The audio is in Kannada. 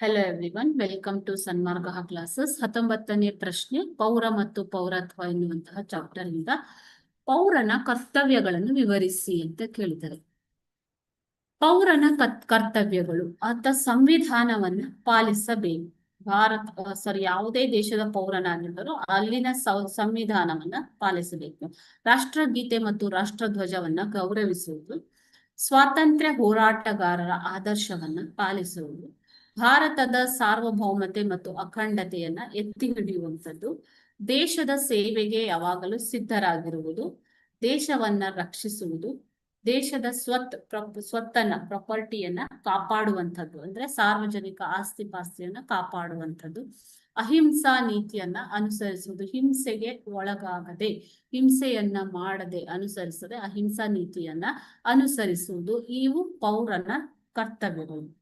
Hello everyone, welcome to Sanmarga classes. 19ನೇ ಪ್ರಶ್ನೆ, ಪೌರ ಮತ್ತು ಪೌರತ್ವ ಎನ್ನುವಂತಹ ಚಾಪ್ಟರ್ ಇಂದ ಪೌರನ ಕರ್ತವ್ಯಗಳನ್ನು ವಿವರಿಸಿ ಅಂತ ಕೇಳಿದ್ದಾರೆ. ಪೌರನ ಕರ್ತವ್ಯಗಳು, ಆತ ಸಂವಿಧಾನವನ್ನು ಪಾಲಿಸಬೇಕು. ಯಾವುದೇ ದೇಶದ ಪೌರನಾಗಿದ್ದರೂ ಅಲ್ಲಿನ ಸಂವಿಧಾನವನ್ನ ಪಾಲಿಸಬೇಕು. ರಾಷ್ಟ್ರಗೀತೆ ಮತ್ತು ರಾಷ್ಟ್ರಧ್ವಜವನ್ನ ಗೌರವಿಸುವುದು, ಸ್ವಾತಂತ್ರ್ಯ ಹೋರಾಟಗಾರರ ಆದರ್ಶವನ್ನ ಪಾಲಿಸುವುದು, ಭಾರತದ ಸಾರ್ವಭೌಮತೆ ಮತ್ತು ಅಖಂಡತೆಯನ್ನ ಎತ್ತಿ ಹಿಡಿಯುವಂಥದ್ದು, ದೇಶದ ಸೇವೆಗೆ ಯಾವಾಗಲೂ ಸಿದ್ಧರಾಗಿರುವುದು, ದೇಶವನ್ನ ರಕ್ಷಿಸುವುದು, ದೇಶದ ಪ್ರಾಪರ್ಟಿಯನ್ನ ಕಾಪಾಡುವಂಥದ್ದು, ಅಂದ್ರೆ ಸಾರ್ವಜನಿಕ ಆಸ್ತಿ ಪಾಸ್ತಿಯನ್ನ ಕಾಪಾಡುವಂಥದ್ದು, ಅಹಿಂಸಾ ನೀತಿಯನ್ನ ಅನುಸರಿಸುವುದು, ಹಿಂಸೆಗೆ ಒಳಗಾಗದೆ ಹಿಂಸೆಯನ್ನ ಮಾಡದೆ ಅನುಸರಿಸದೆ ಅಹಿಂಸಾ ನೀತಿಯನ್ನ ಅನುಸರಿಸುವುದು. ಇವು ಪೌರನ ಕರ್ತವ್ಯಗಳು.